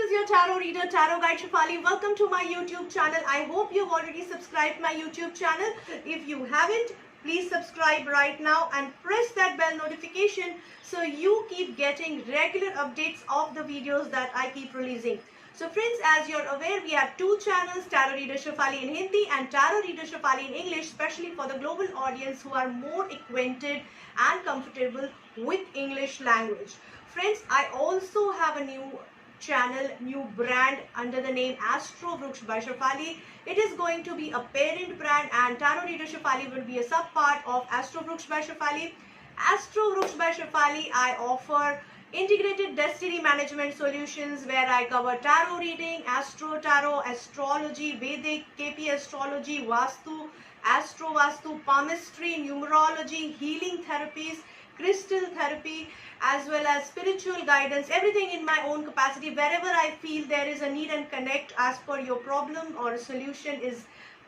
is your tarot reader, Tarot Guide Shefali. Welcome to my YouTube channel. I hope you've already subscribed my YouTube channel. If you haven't, please subscribe right now and press that bell notification so you keep getting regular updates of the videos that I keep releasing. So friends, as you're aware, we have two channels, Tarot Reader Shefali in Hindi and Tarot Reader Shefali in English, especially for the global audience who are more acquainted and comfortable with English language. Friends, I also have a new channel, new brand under the name Astro Vruksh by Shefali. It is going to be a parent brand and Tarot Reader Shefali will be a sub part of Astro Vruksh by Shefali. Astro Vruksh by Shefali, I offer integrated destiny management solutions where I cover tarot reading, astro tarot, astrology, Vedic, KP astrology, Vastu, Astro Vastu, palmistry, numerology, healing therapies, crystal therapy, as well as spiritual guidance, everything in my own capacity. Wherever I feel there is a need and connect as per your problem or a solution is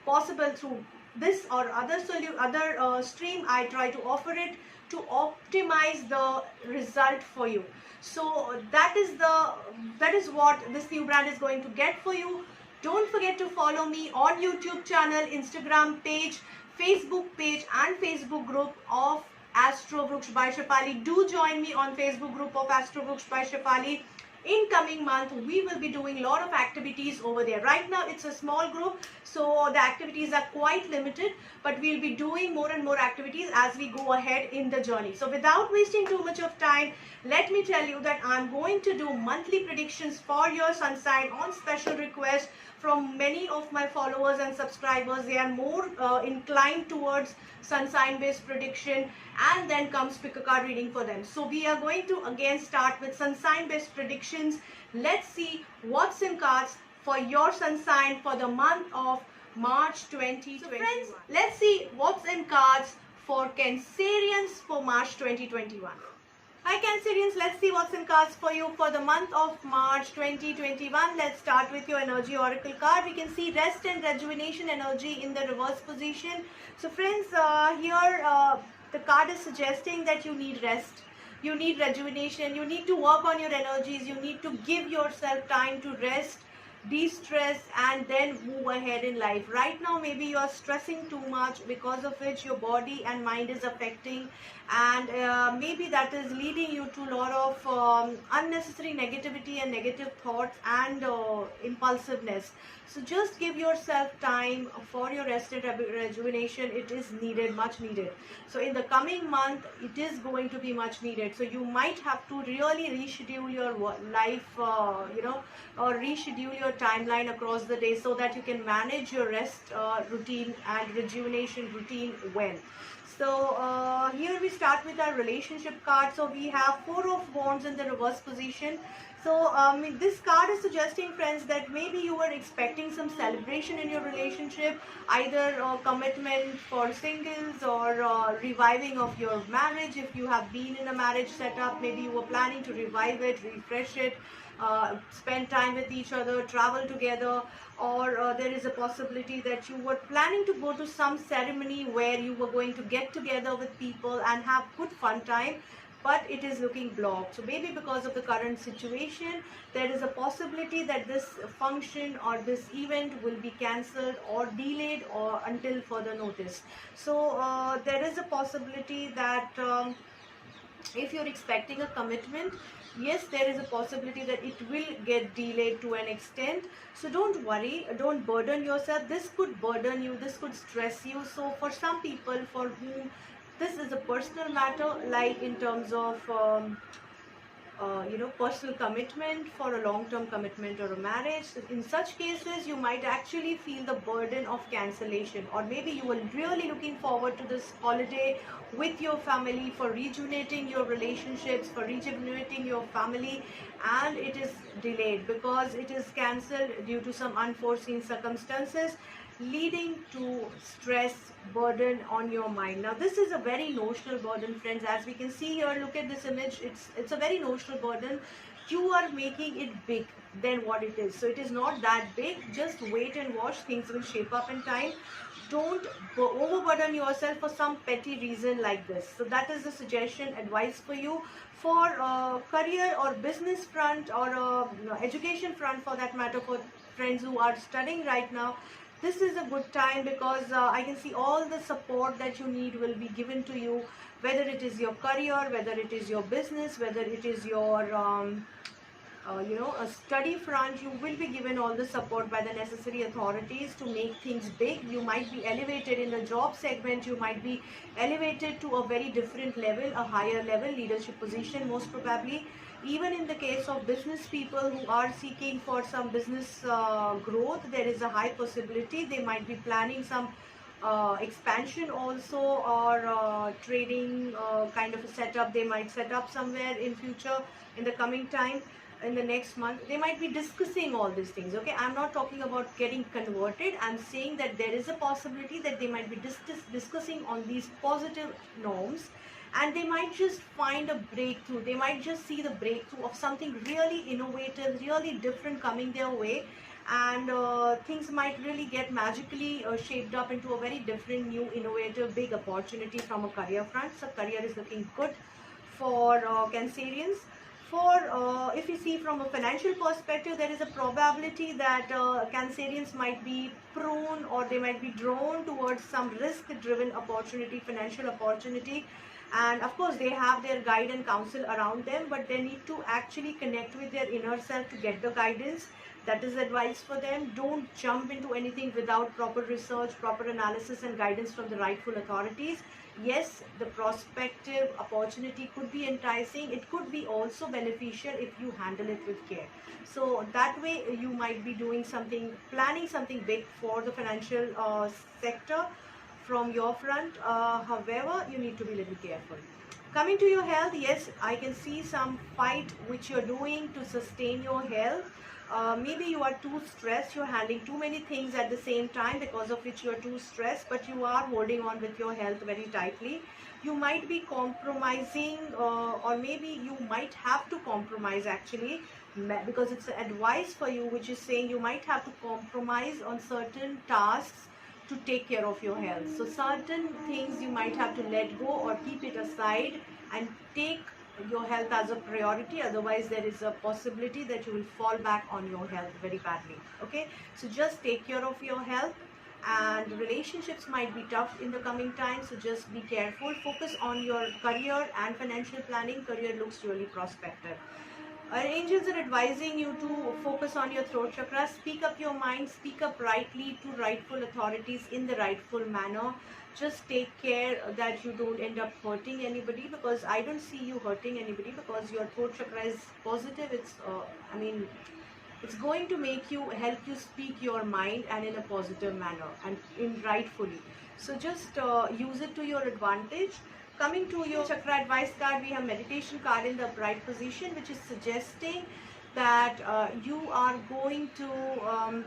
possible through this or other stream, I try to offer it to optimize the result for you. So that is what this new brand is going to get for you. Don't forget to follow me on YouTube channel, Instagram page, Facebook page and Facebook group of Astro Vruksh by Shefali. Do join me on Facebook group of Astro Vruksh by Shefali. In coming month, we will be doing a lot of activities over there. Right now, it's a small group, so the activities are quite limited, but we'll be doing more and more activities as we go ahead in the journey. So without wasting too much of time, let me tell you that I'm going to do monthly predictions for your sun sign on special request from many of my followers and subscribers. They are more inclined towards sun sign based prediction, and then comes pick a card reading for them. So we are going to again start with sun sign based predictions. Let's see what's in cards for your sun sign for the month of March 2021. So friends, let's see what's in cards for Cancerians for March 2021. Hi Cancerians, let's see what's in cards for you for the month of March 2021. Let's start with your energy oracle card. We can see rest and rejuvenation energy in the reverse position. So friends, here the card is suggesting that you need rest, you need rejuvenation, you need to work on your energies, you need to give yourself time to rest, de-stress and then move ahead in life. Right now maybe you are stressing too much, because of which your body and mind is affecting, and maybe that is leading you to a lot of unnecessary negativity and negative thoughts and impulsiveness. So just give yourself time for your rest and rejuvenation. It is needed, much needed. So in the coming month it is going to be much needed. So you might have to really reschedule your life, or reschedule your timeline across the day so that you can manage your rest routine and rejuvenation routine well. So here we start with our relationship card. So we have Four of Wands in the reverse position. So this card is suggesting, friends, that maybe you were expecting some celebration in your relationship, either commitment for singles or reviving of your marriage. If you have been in a marriage setup, maybe you were planning to revive it, refresh it, spend time with each other, travel together, or there is a possibility that you were planning to go to some ceremony where you were going to get together with people and have good fun time, but it is looking blocked. So maybe because of the current situation, there is a possibility that this function or this event will be cancelled or delayed or until further notice. So there is a possibility that if you're expecting a commitment, yes, there is a possibility that it will get delayed to an extent. So don't worry, don't burden yourself. This could burden you, this could stress you. So for some people for whom this is a personal matter, like in terms of personal commitment, for a long-term commitment or a marriage, in such cases you might actually feel the burden of cancellation, or maybe you were really looking forward to this holiday with your family for rejuvenating your relationships, for rejuvenating your family, and it is delayed because it is cancelled due to some unforeseen circumstances. leading to stress, burden on your mind. Now this is a very notional burden, friends. As we can see here, look at this image. It's a very notional burden. You are making it big than what it is. So it is not that big. Just wait and watch. Things will shape up in time. Don't overburden yourself for some petty reason like this. So that is the suggestion, advice for you. For career or business front, or education front for that matter, for friends who are studying right now, this is a good time, because I can see all the support that you need will be given to you, whether it is your career, whether it is your business, whether it is your a study front. You will be given all the support by the necessary authorities to make things big. You might be elevated in the job segment. You might be elevated to a very different level, a higher level leadership position, most probably. Even in the case of business people who are seeking for some business growth, there is a high possibility they might be planning some expansion also, or trading kind of a setup they might set up somewhere in future, in the coming time, in the next month. They might be discussing all these things. Okay, I'm not talking about getting converted. I'm saying that there is a possibility that they might be discussing on these positive norms, and they might just find a breakthrough. They might just see the breakthrough of something really innovative, really different coming their way, and things might really get magically shaped up into a very different, new, innovative, big opportunity from a career front. So career is looking good for Cancerians. For if you see from a financial perspective, there is a probability that Cancerians might be prone, or they might be drawn towards some risk-driven opportunity, financial opportunity. And of course they have their guide and counsel around them, but they need to actually connect with their inner self to get the guidance. That is advice for them. Don't jump into anything without proper research, proper analysis and guidance from the rightful authorities. Yes, the prospective opportunity could be enticing. It could be also beneficial if you handle it with care. So that way you might be doing something, planning something big for the financial sector from your front. However, you need to be a little careful. Coming to your health, yes, I can see some fight which you're doing to sustain your health. Maybe you are too stressed, you're handling too many things at the same time, because of which you're too stressed, but you are holding on with your health very tightly. You might be compromising, or maybe you might have to compromise actually, because it's advice for you which is saying you might have to compromise on certain tasks to take care of your health. So certain things you might have to let go or keep it aside and take your health as a priority. Otherwise there is a possibility that you will fall back on your health very badly. Okay, so just take care of your health. And relationships might be tough in the coming time, so just be careful. Focus on your career and financial planning. Career looks really prospective. Our angels are advising you to focus on your throat chakra. Speak up your mind, speak up rightly to rightful authorities in the rightful manner. Just take care that you don't end up hurting anybody, because I don't see you hurting anybody, because your throat chakra is positive. It's it's going to make you, help you speak your mind and in a positive manner and in rightfully. So just use it to your advantage. Coming to your chakra advice card, we have meditation card in the upright position, which is suggesting that you are going to,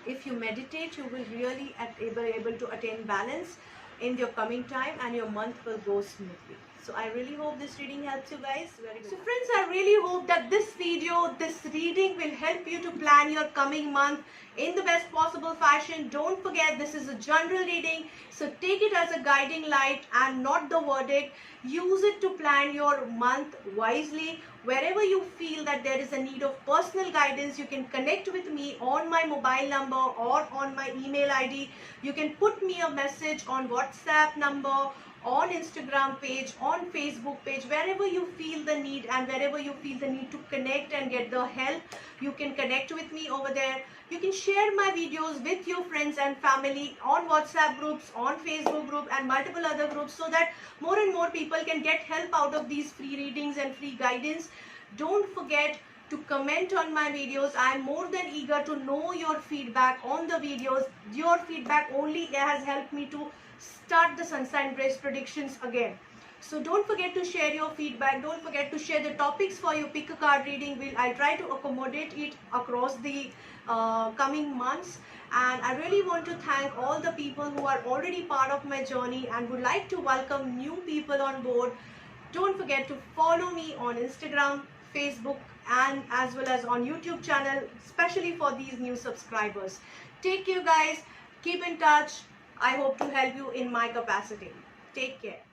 if you meditate, you will really able to attain balance in your coming time, and your month will go smoothly. So I really hope this reading helps you guys. Very good. So friends, I really hope that this video, this reading will help you to plan your coming month in the best possible fashion. Don't forget, this is a general reading, so take it as a guiding light and not the verdict. Use it to plan your month wisely. Wherever you feel that there is a need of personal guidance, you can connect with me on my mobile number or on my email ID. You can put me a message on WhatsApp number, on Instagram page, on Facebook page. Wherever you feel the need and wherever you feel the need to connect and get the help, you can connect with me over there. You can share my videos with your friends and family on WhatsApp groups, on Facebook group and multiple other groups, so that more and more people can get help out of these free readings and free guidance. Don't forget to comment on my videos. I am more than eager to know your feedback on the videos. Your feedback only has helped me to start the sun sign based predictions again. So don't forget to share your feedback. Don't forget to share the topics for your pick a card reading. I'll try to accommodate it across the coming months. And I really want to thank all the people who are already part of my journey and would like to welcome new people on board. Don't forget to follow me on Instagram, Facebook, and as well as on YouTube channel, especially for these new subscribers. Take care, guys. Keep in touch. I hope to help you in my capacity. Take care.